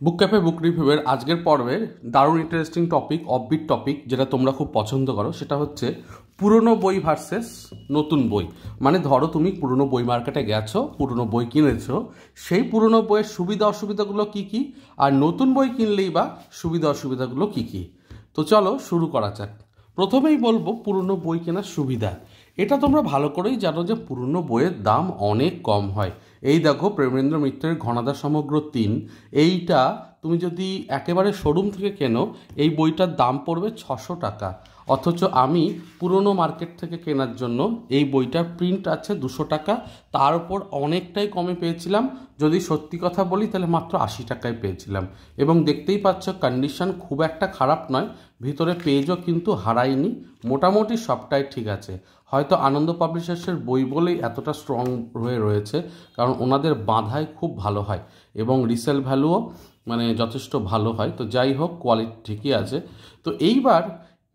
বুক cafe বুক রিভিউয়ের আজকের পর্বে দারুণ ইন্টারেস্টিং টপিক, অফবিট টপিক, যেটা তোমরা খুব পছন্দ করো, সেটা হচ্ছে পুরনো বই ভার্সেস নতুন বই। মানে ধরো তুমি পুরনো বই মার্কেটে গেছো, পুরনো বই কিনেছো, সেই পুরনো বইয়ের সুবিধা অসুবিধাগুলো কী কী, আর নতুন বই কিনলেই বা সুবিধা অসুবিধাগুলো কী কী। তো চলো শুরু করা যাক। প্রথমেই বলবো পুরনো বই কেনার সুবিধা। এটা তোমরা ভালো করেই জানো যে পুরনো বইয়ের দাম অনেক কম হয়। এই দেখো প্রেমেন্দ্র মিত্রের ঘনাদা সমগ্র ৩, এইটা তুমি যদি একেবারে শোরুম থেকে কেনো এই বইটার দাম পড়বে ৬০০ টাকা। অথচ আমি পুরনো মার্কেট থেকে কেনার জন্য এই বইটার প্রিন্ট আছে ২০০ টাকা, তার উপর অনেকটাই কমে পেয়েছিলাম। যদি সত্যি কথা বলি তাহলে মাত্র ৮০ টাকায় পেয়েছিলাম, এবং দেখতেই পাচ্ছ কন্ডিশন খুব একটা খারাপ নয়, ভিতরে পেজও কিন্তু হারায়নি, মোটামুটি সবটাই ঠিক আছে। হয়তো আনন্দ পাবলিশার্সের বই বলেই এতটা স্ট্রং হয়ে রয়েছে, কারণ ওনাদের বাঁধাই খুব ভালো হয় এবং রিসেল ভ্যালুও মানে যথেষ্ট ভালো হয়। তো যাই হোক, কোয়ালিটি ঠিকই আছে। তো এইবার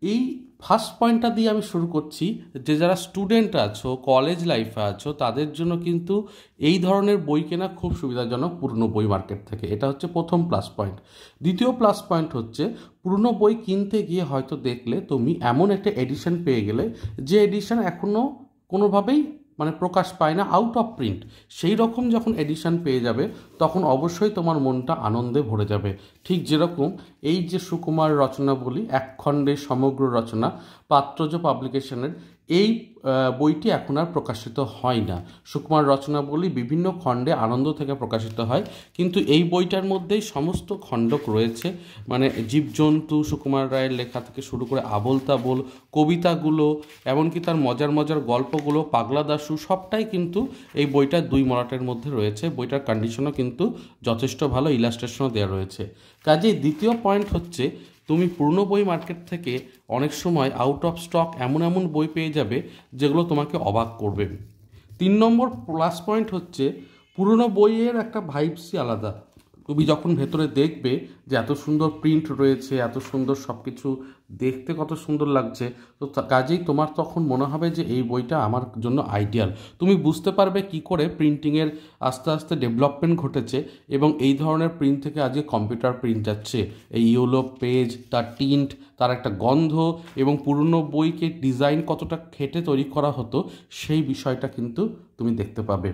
এই ফার্স্ট পয়েন্টটা দিয়ে আমি শুরু করছি, যে যারা স্টুডেন্ট আছো, কলেজ লাইফে আছো, তাদের জন্য কিন্তু এই ধরনের বই কেনা খুব সুবিধাজনক পুরনো বই মার্কেট থেকে। এটা হচ্ছে প্রথম প্লাস পয়েন্ট। দ্বিতীয় প্লাস পয়েন্ট হচ্ছে পুরনো বই কিনতে গিয়ে হয়তো দেখলে তুমি এমন একটা এডিশন পেয়ে গেলে যে এডিশন এখনও কোনোভাবেই মানে প্রকাশ পায় না, আউট অফ প্রিন্ট। সেই রকম যখন এডিশন পেয়ে যাবে তখন অবশ্যই তোমার মনটা আনন্দে ভরে যাবে। ঠিক যেরকম এই যে সুকুমার রচনাবলী, এক খণ্ডে সমগ্র রচনা, পাত্রজ পাবলিকেশনের, এই বইটি এখন আর প্রকাশিত হয় না। সুকুমার রচনাবলী বিভিন্ন খণ্ডে আনন্দ থেকে প্রকাশিত হয়, কিন্তু এই বইটার মধ্যেই সমস্ত খণ্ডক রয়েছে, মানে জীবজন্তু, সুকুমার রায়ের লেখা থেকে শুরু করে আবোল তাবোল কবিতাগুলো, এমনকি তার মজার মজার গল্পগুলো, পাগলা দাশু, সবটাই কিন্তু এই বইটার ২ মলাটের মধ্যে রয়েছে। বইটার কন্ডিশনও কিন্তু যথেষ্ট ভালো, ইলাস্ট্রেশনও দেওয়া রয়েছে। কাজেই দ্বিতীয় পয়েন্ট হচ্ছে তুমি পুরনো বই মার্কেট থেকে অনেক সময় আউট অফ স্টক এমন এমন বই পেয়ে যাবে যেগুলো তোমাকে অবাক করবে। ৩ নম্বর প্লাস পয়েন্ট হচ্ছে পুরনো বইয়ের একটা ভাইবসই আলাদা। তুমি যখন ভেতরে দেখবে যে এত সুন্দর প্রিন্ট রয়েছে, এত সুন্দর সব কিছু দেখতে কত সুন্দর লাগছে, তো কাজেই তোমার তখন মনে হবে যে এই বইটা আমার জন্য আইডিয়াল। তুমি বুঝতে পারবে কি করে প্রিন্টিংয়ের আস্তে আস্তে ডেভেলপমেন্ট ঘটেছে, এবং এই ধরনের প্রিন্ট থেকে আজকে কম্পিউটার প্রিন্ট যাচ্ছে। এই ইয়েলো পেজ, তার টিন্ট, তার একটা গন্ধ, এবং পুরনো বইকে ডিজাইন কতটা খেটে তৈরি করা হতো, সেই বিষয়টা কিন্তু তুমি দেখতে পাবে।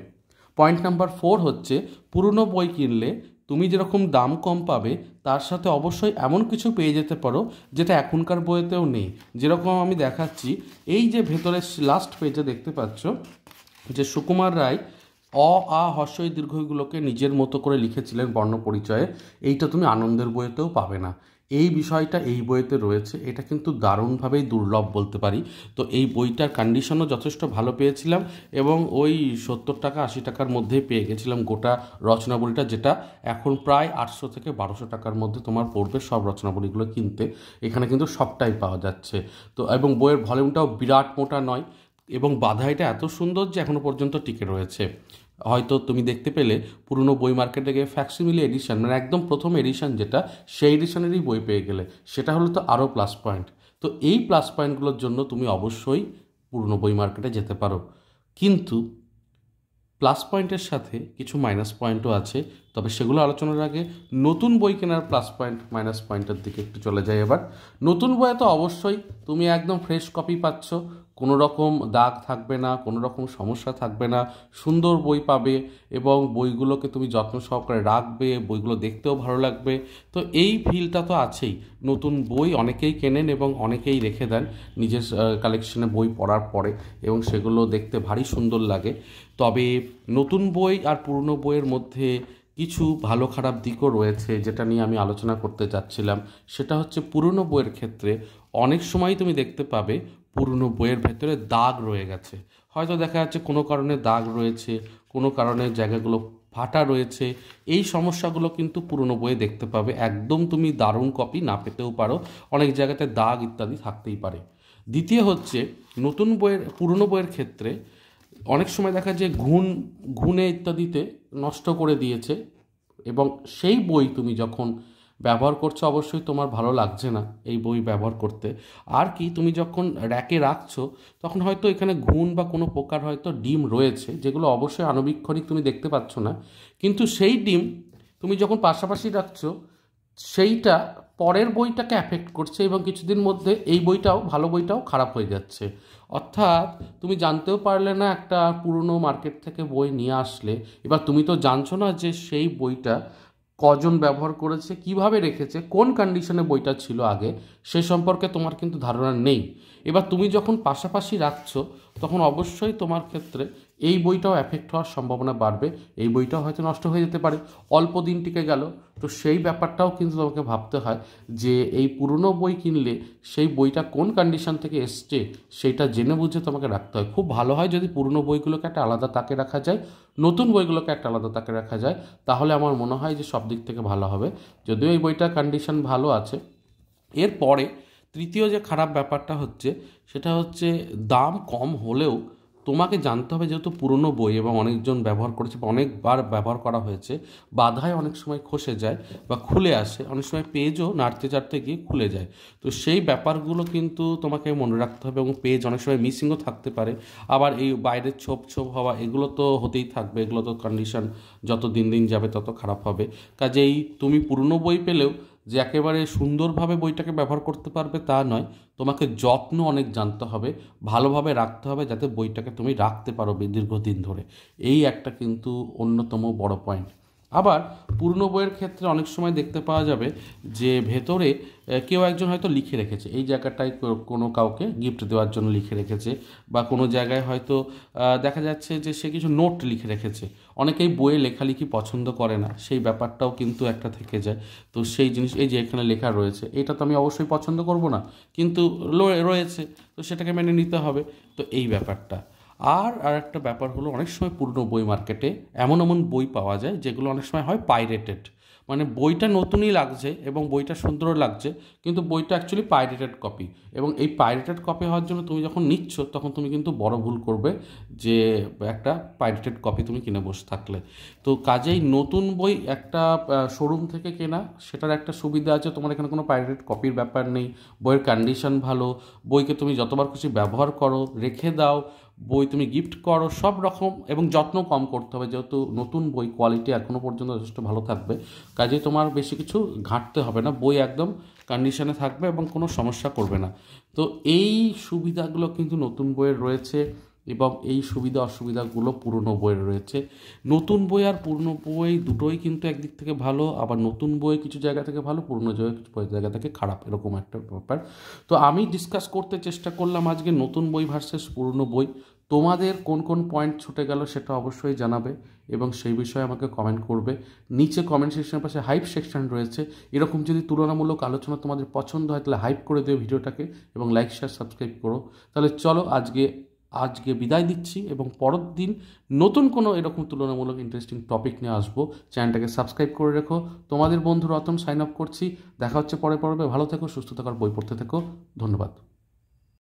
পয়েন্ট নাম্বার 4 হচ্ছে পুরনো বই কিনলে তুমি যেরকম দাম কম পাবে, তার সাথে অবশ্যই এমন কিছু পেয়ে যেতে পারো যেটা এখনকার বইতেও নেই। যেরকম আমি দেখাচ্ছি, এই যে ভেতরে লাস্ট পেজে দেখতে পাচ্ছ যে সুকুমার রায় হর্ষই দীর্ঘগুলোকে নিজের মতো করে লিখেছিলেন বর্ণ পরিচয়ে, এইটা তুমি আনন্দের বইতেও পাবে না। এই বিষয়টা এই বইতে রয়েছে, এটা কিন্তু দারুণভাবেই দুর্লভ বলতে পারি। তো এই বইটার কন্ডিশনও যথেষ্ট ভালো পেয়েছিলাম, এবং ওই ৭০ টাকা ৮০ টাকার মধ্যেই পেয়ে গেছিলাম গোটা রচনাবলীটা, যেটা এখন প্রায় ৮০০ থেকে ১২০০ টাকার মধ্যে তোমার পড়বে সব রচনাবলীগুলো কিনতে। এখানে কিন্তু সবটাই পাওয়া যাচ্ছে। তো এবং বইয়ের ভলিউমটাও বিরাট মোটা নয়, এবং বাঁধাইটা এত সুন্দর যে এখনও পর্যন্ত টিকে রয়েছে। হয়তো তুমি দেখতে পেলে পুরনো বই মার্কেটে গিয়ে ফ্যাক্সিমিলি এডিশন, মানে একদম প্রথম এডিশন যেটা, সেই এডিশনেরই বই পেয়ে গেলে, সেটা হলো তো আরও প্লাস পয়েন্ট। তো এই প্লাস পয়েন্টগুলোর জন্য তুমি অবশ্যই পুরনো বই মার্কেটে যেতে পারো। কিন্তু প্লাস পয়েন্টের সাথে কিছু মাইনাস পয়েন্টও আছে, তবে সেগুলো আলোচনার আগে নতুন বই কেনার প্লাস পয়েন্ট মাইনাস পয়েন্টের দিকে একটু চলে যায়। এবার নতুন বইয়ে তো অবশ্যই তুমি একদম ফ্রেশ কপি পাচ্ছ, কোনো রকম দাগ থাকবে না, কোনো রকম সমস্যা থাকবে না, সুন্দর বই পাবে, এবং বইগুলোকে তুমি যত্ন সহকারে রাখবে, বইগুলো দেখতেও ভালো লাগবে। তো এই ফিলটা তো আছেই। নতুন বই অনেকেই কেনেন এবং অনেকেই রেখে দেন নিজের কালেকশনে বই পড়ার পরে, এবং সেগুলো দেখতে ভারী সুন্দর লাগে। তবে নতুন বই আর পুরনো বইয়ের মধ্যে কিছু ভালো খারাপ দিকও রয়েছে, যেটা নিয়ে আমি আলোচনা করতে যাচ্ছিলাম। সেটা হচ্ছে পুরনো বইয়ের ক্ষেত্রে অনেক সময় তুমি দেখতে পাবে পুরনো বইয়ের ভেতরে দাগ রয়ে গেছে। হয়তো দেখা যাচ্ছে কোনো কারণে দাগ রয়েছে, কোনো কারণে জায়গাগুলো ফাটা রয়েছে। এই সমস্যাগুলো কিন্তু পুরনো বইয়ে দেখতে পাবে। একদম তুমি দারুণ কপি না পেতেও পারো, অনেক জায়গাতে দাগ ইত্যাদি থাকতেই পারে। দ্বিতীয় হচ্ছে নতুন বইয়ের পুরনো বইয়ের ক্ষেত্রে অনেক সময় দেখা যায় ঘুণে ইত্যাদিতে নষ্ট করে দিয়েছে, এবং সেই বই তুমি যখন ব্যবহার করছো অবশ্যই তোমার ভালো লাগছে না এই বই ব্যবহার করতে। আর কি, তুমি যখন র্যাকে রাখছো তখন হয়তো এখানে ঘুণ বা কোনো প্রকার হয়তো ডিম রয়েছে, যেগুলো অবশ্যই আণুবীক্ষণিক তুমি দেখতে পাচ্ছ না, কিন্তু সেই ডিম তুমি যখন পাশাপাশি রাখছো সেইটা পরের বইটাকে অ্যাফেক্ট করছে এবং কিছুদিন মধ্যে এই বইটাও ভালো বইটাও খারাপ হয়ে যাচ্ছে। অর্থাৎ তুমি জানতেও পারলে না একটা পুরনো মার্কেট থেকে বই নিয়ে আসলে, এবার তুমি তো জানছো না যে সেই বইটা কজন ব্যবহার করেছে, কিভাবে রেখেছে, কোন কন্ডিশনে বইটা ছিল আগে, সে সম্পর্কে তোমার কিন্তু ধারণা নেই। এবার তুমি যখন পাশাপাশি রাখছো তখন অবশ্যই তোমার ক্ষেত্রে এই বইটাও অ্যাফেক্ট হওয়ার সম্ভাবনা বাড়বে, এই বইটাও হয়তো নষ্ট হয়ে যেতে পারে, অল্প দিন টিকে গেল। তো সেই ব্যাপারটাও কিন্তু তোমাকে ভাবতে হয় যে এই পুরনো বই কিনলে সেই বইটা কোন কন্ডিশন থেকে এসছে সেইটা জেনে বুঝে তোমাকে রাখতে হয়। খুব ভালো হয় যদি পুরনো বইগুলোকে একটা আলাদা তাকে রাখা যায়, নতুন বইগুলোকে একটা আলাদা তাকে রাখা যায়, তাহলে আমার মনে হয় যে সব দিক থেকে ভালো হবে। যদিও এই বইটার কন্ডিশন ভালো আছে। এরপরে তৃতীয় যে খারাপ ব্যাপারটা হচ্ছে সেটা হচ্ছে দাম কম হলেও তোমাকে জানতে হবে, যেহেতু পুরনো বই এবং অনেকজন ব্যবহার করেছে বা অনেকবার ব্যবহার করা হয়েছে, বাধায় অনেক সময় খসে যায় বা খুলে আসে, অনেক সময় পেজও নাড়তে চাড়তে গিয়ে খুলে যায়। তো সেই ব্যাপারগুলো কিন্তু তোমাকে মনে রাখতে হবে, এবং পেজ অনেক সময় মিসিংও থাকতে পারে। আবার এই বাইরের ছোপ ছোপ হওয়া এগুলো তো হতেই থাকবে, এগুলো তো কন্ডিশন যত দিন দিন যাবে তত খারাপ হবে। কাজেই তুমি পুরনো বই পেলেও যে একেবারে সুন্দরভাবে বইটাকে ব্যবহার করতে পারবে তা নয়, তোমাকে যত্ন অনেক জানতে হবে, ভালোভাবে রাখতে হবে যাতে বইটাকে তুমি রাখতে পারো দীর্ঘদিন ধরে। এই একটা কিন্তু অন্যতম বড় পয়েন্ট। আবার পুরনো বইয়ের ক্ষেত্রে অনেক সময় দেখতে পাওয়া যাবে যে ভেতরে কেউ একজন হয়তো লিখে রেখেছে, এই জায়গাটায় কোনো কাউকে গিফট দেওয়ার জন্য লিখে রেখেছে, বা কোনো জায়গায় হয়তো দেখা যাচ্ছে যে সে কিছু নোট লিখে রেখেছে। অনেকেই বইয়ে লেখালেখি পছন্দ করে না, সেই ব্যাপারটাও কিন্তু একটা থেকে যায়। তো সেই জিনিস, এই যে এখানে লেখা রয়েছে এটা তো আমি অবশ্যই পছন্দ করব না, কিন্তু রয়েছে, তো সেটাকে মেনে নিতে হবে। তো এই ব্যাপারটা। আর একটা ব্যাপার হলো, অনেক সময় পুরনো বই মার্কেটে এমন এমন বই পাওয়া যায় যেগুলো অনেক সময় হয় পাইরেটেড, মানে বইটা নতুনই লাগছে এবং বইটা সুন্দরও লাগছে, কিন্তু বইটা অ্যাকচুয়ালি পাইরেটেড কপি। এবং এই পাইরেটেড কপি হওয়ার জন্য তুমি যখন নিচ্ছ তখন তুমি কিন্তু বড় ভুল করবে যে একটা পাইরেটেড কপি তুমি কিনে বসে থাকলে। তো কাজেই নতুন বই একটা শোরুম থেকে কেনা, সেটার একটা সুবিধা আছে, তোমার এখানে কোনো পাইরেটেড কপির ব্যাপার নেই, বইয়ের কন্ডিশন ভালো, বইকে তুমি যতবার খুশি ব্যবহার করো, রেখে দাও, বই তুমি গিফট করো, সব রকম, এবং যত্ন কম করতে হবে, যেহেতু নতুন বই কোয়ালিটি এখনও পর্যন্ত যথেষ্ট ভালো থাকবে। কাজেই তোমার বেশি কিছু ঘাঁটতে হবে না, বই একদম কন্ডিশনে থাকবে এবং কোনো সমস্যা করবে না। তো এই সুবিধাগুলো কিন্তু নতুন বইয়ের রয়েছে, এবং এই সুবিধা অসুবিধাগুলো পুরনো বইয়ের রয়েছে। নতুন বই আর পুরনো বই দুটোই কিন্তু একদিক থেকে ভালো, আবার নতুন বই কিছু জায়গা থেকে ভালো, পুরনো কিছু জায়গা থেকে খারাপ, এরকম একটা ব্যাপার। তো আমি ডিসকাস করতে চেষ্টা করলাম আজকে নতুন বই ভার্সেস পুরনো বই। তোমাদের কোন কোন পয়েন্ট ছুটে গেল সেটা অবশ্যই জানাবে, এবং সেই বিষয়ে আমাকে কমেন্ট করবে। নিচে কমেন্ট সেকশনের পাশে হাইপ সেকশন রয়েছে, এরকম যদি তুলনামূলক আলোচনা তোমাদের পছন্দ হয় তাহলে হাইপ করে দিও ভিডিওটাকে, এবং লাইক শেয়ার সাবস্ক্রাইব করো। তাহলে চলো আজকে বিদায় দিচ্ছি, এবং পরের দিন নতুন কোনো এরকম তুলনামূলক ইন্টারেস্টিং টপিক নিয়ে আসবো। চ্যানেলটাকে সাবস্ক্রাইব করে রেখো। তোমাদের বন্ধু রতন সাইন আপ করছি। দেখা হচ্ছে পরে পর্বে। ভালো থেকো, সুস্থ থাকো, বই পড়তে থেকো। ধন্যবাদ।